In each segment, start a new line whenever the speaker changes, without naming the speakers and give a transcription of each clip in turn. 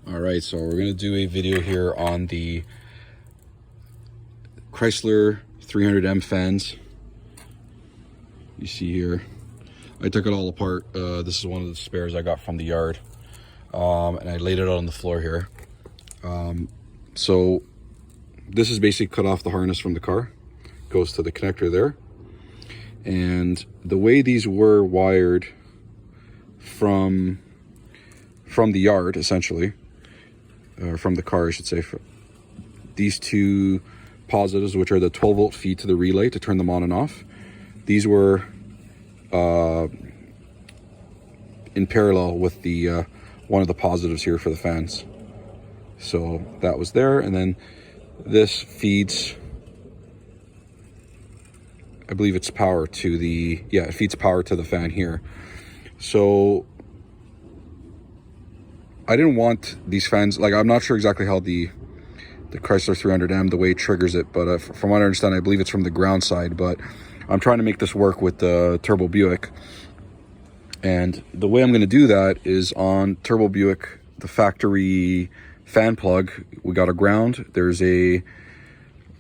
All right, so we're gonna do a video here on the Chrysler 300M fans. You see here, I took it all apart. This is one of the spares I got from the yard, and I laid it out on the floor here. So this is basically cut off the harness from the car, goes to the connector there, and the way these were wired from the yard, essentially, from the car, I should say, for these two positives, which are the 12-volt feed to the relay to turn them on and off, these were in parallel with the one of the positives here for the fans. So that was there, and then this feeds, I believe it's power to the, yeah, it feeds power to the fan here. So I didn't want these fans, like, I'm not sure exactly how the Chrysler 300M, the way it triggers it, but from what I understand, I believe it's from the ground side, but I'm trying to make this work with the Turbo Buick. And the way I'm going to do that is on Turbo Buick, the factory fan plug, we got a ground, there's a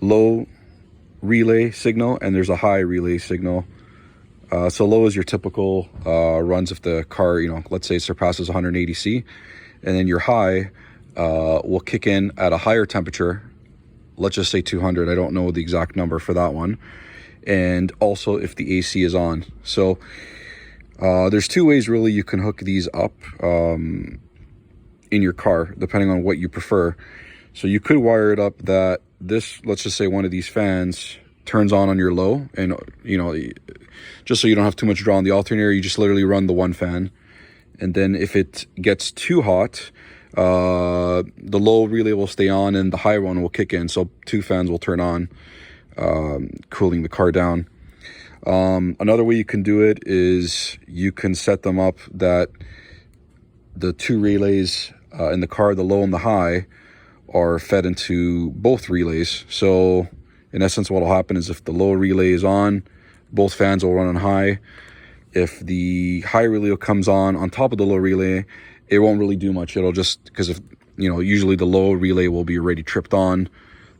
low relay signal, and there's a high relay signal. So low is your typical runs if the car, you know, let's say it surpasses 180C, and then your high will kick in at a higher temperature, let's just say 200, I don't know the exact number for that one, and also if the AC is on. So there's two ways really you can hook these up in your car, depending on what you prefer. So you could wire it up that this, let's just say one of these fans turns on your low, and you know, just so you don't have too much draw on the alternator, you just literally run the one fan, and then if it gets too hot, the low relay will stay on and the high one will kick in, so two fans will turn on, cooling the car down. Another way you can do it is you can set them up that the two relays in the car, the low and the high, are fed into both relays. So in essence, what will happen is if the low relay is on, both fans will run on high. If the high relay comes on top of the low relay, it won't really do much. It'll just, because if, you know, usually the low relay will be already tripped on,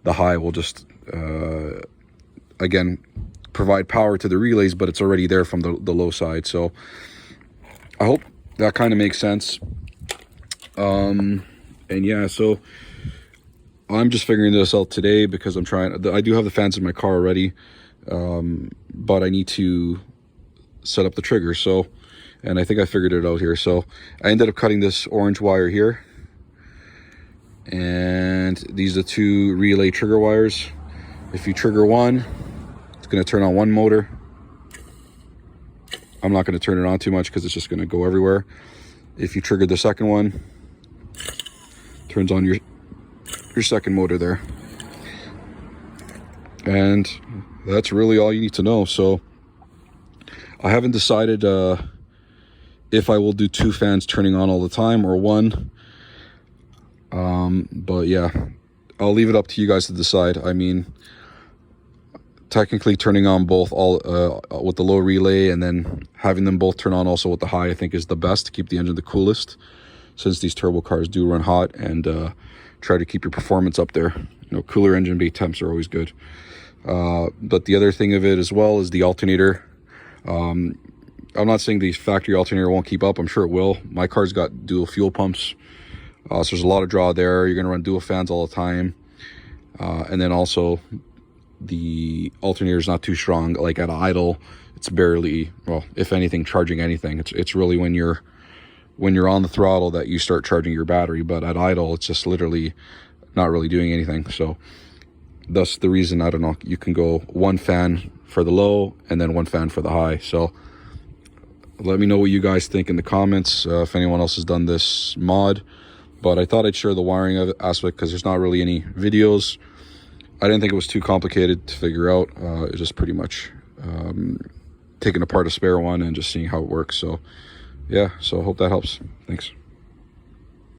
the high will just, again, provide power to the relays, but it's already there from the low side. So I hope that kind of makes sense. And yeah, so I'm just figuring this out today because I do have the fans in my car already, but I need to set up the trigger. So, and I think I figured it out here. So I ended up cutting this orange wire here, and these are the two relay trigger wires. If you trigger one, it's going to turn on one motor. I'm not going to turn it on too much because it's just going to go everywhere. If you trigger the second one, turns on your second motor there. And that's really all you need to know. So I haven't decided if I will do two fans turning on all the time or one. But yeah, I'll leave it up to you guys to decide. I mean, technically turning on both all with the low relay and then having them both turn on also with the high, I think is the best to keep the engine the coolest, since these turbo cars do run hot, and try to keep your performance up there. You know, cooler engine bay temps are always good. But the other thing of it as well is the alternator. I'm not saying the factory alternator won't keep up. I'm sure it will. My car's got dual fuel pumps, so there's a lot of draw there. You're going to run dual fans all the time. And then also the alternator is not too strong. Like at idle, it's barely, well, if anything, charging anything. It's really when you're on the throttle that you start charging your battery, but at idle, it's just literally not really doing anything. So thus the reason, I don't know, you can go one fan for the low and then one fan for the high. So let me know what you guys think in the comments, if anyone else has done this mod. But I thought I'd share the wiring of aspect because there's not really any videos. I didn't think it was too complicated to figure out. It's just pretty much taking apart a spare one and just seeing how it works. So yeah, so I hope that helps. Thanks.